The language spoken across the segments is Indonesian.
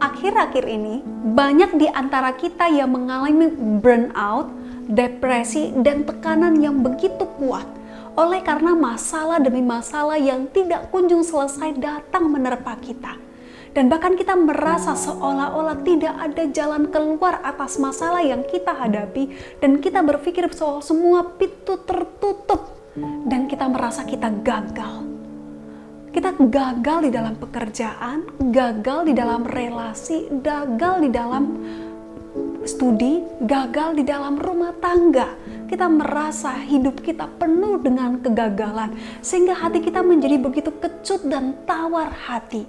Akhir-akhir ini, banyak di antara kita yang mengalami burnout, depresi, dan tekanan yang begitu kuat oleh karena masalah demi masalah yang tidak kunjung selesai datang menerpa kita. Dan bahkan kita merasa seolah-olah tidak ada jalan keluar atas masalah yang kita hadapi, dan kita berpikir bahwa semua pintu tertutup, dan kita merasa kita gagal. Kita gagal di dalam pekerjaan, gagal di dalam relasi, gagal di dalam studi, gagal di dalam rumah tangga. Kita merasa hidup kita penuh dengan kegagalan, sehingga hati kita menjadi begitu kecut dan tawar hati.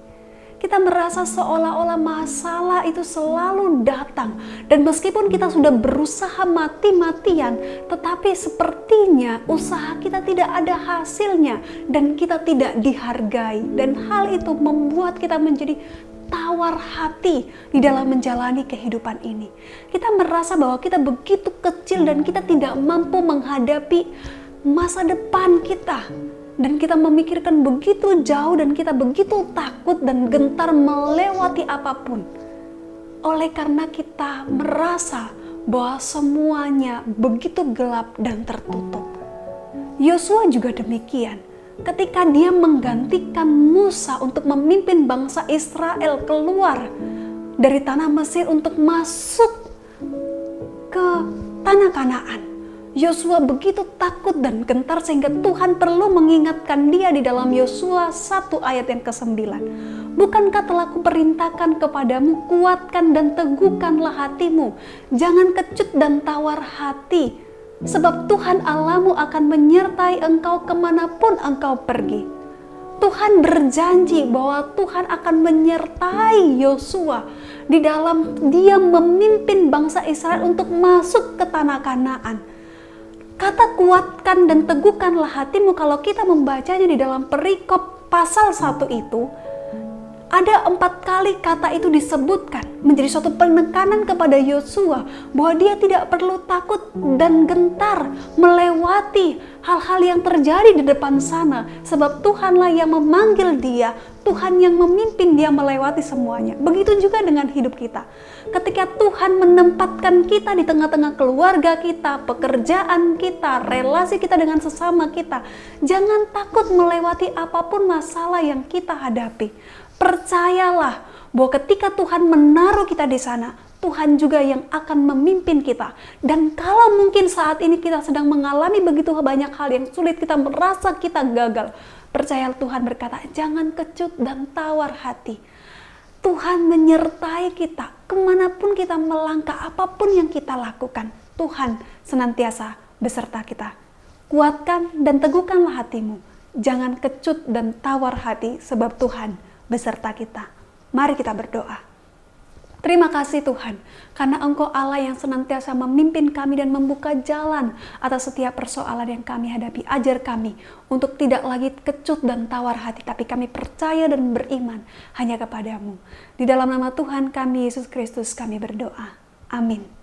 Kita merasa seolah-olah masalah itu selalu datang, dan meskipun kita sudah berusaha mati-matian, tetapi sepertinya usaha kita tidak ada hasilnya dan kita tidak dihargai, dan hal itu membuat kita menjadi tawar hati di dalam menjalani kehidupan ini. Kita merasa bahwa kita begitu kecil dan kita tidak mampu menghadapi masa depan kita. Dan kita memikirkan begitu jauh dan kita begitu takut dan gentar melewati apapun. Oleh karena kita merasa bahwa semuanya begitu gelap dan tertutup. Yosua juga demikian. Ketika dia menggantikan Musa untuk memimpin bangsa Israel keluar dari tanah Mesir untuk masuk ke tanah Kanaan, Yosua begitu takut dan gentar sehingga Tuhan perlu mengingatkan dia di dalam Yosua 1 ayat yang ke-9. Bukankah telah kuperintahkan kepadamu, kuatkan dan teguhkanlah hatimu, jangan kecut dan tawar hati, sebab Tuhan Allahmu akan menyertai engkau kemanapun engkau pergi. Tuhan berjanji bahwa Tuhan akan menyertai Yosua di dalam dia memimpin bangsa Israel untuk masuk ke tanah Kanaan. Kata kuatkan dan teguhkanlah hatimu, kalau kita membacanya di dalam perikop pasal 1 itu, ada 4 kali kata itu disebutkan, menjadi suatu penekanan kepada Yosua bahwa dia tidak perlu takut dan gentar melewati hal-hal yang terjadi di depan sana, sebab Tuhanlah yang memanggil dia, Tuhan yang memimpin dia melewati semuanya. Begitu juga dengan hidup kita. Ketika Tuhan menempatkan kita di tengah-tengah keluarga kita, pekerjaan kita, relasi kita dengan sesama kita, jangan takut melewati apapun masalah yang kita hadapi. Percayalah bahwa ketika Tuhan menaruh kita di sana, Tuhan juga yang akan memimpin kita. Dan kalau mungkin saat ini kita sedang mengalami begitu banyak hal yang sulit, kita merasa kita gagal, percayalah Tuhan berkata, jangan kecut dan tawar hati. Tuhan menyertai kita kemanapun kita melangkah, apapun yang kita lakukan. Tuhan senantiasa beserta kita. Kuatkan dan teguhkanlah hatimu, jangan kecut dan tawar hati, sebab Tuhan beserta kita. Mari kita berdoa. Terima kasih Tuhan, karena Engkau Allah yang senantiasa memimpin kami dan membuka jalan atas setiap persoalan yang kami hadapi. Ajar kami untuk tidak lagi kecut dan tawar hati, tapi kami percaya dan beriman hanya kepadamu. Di dalam nama Tuhan kami, Yesus Kristus, kami berdoa. Amin.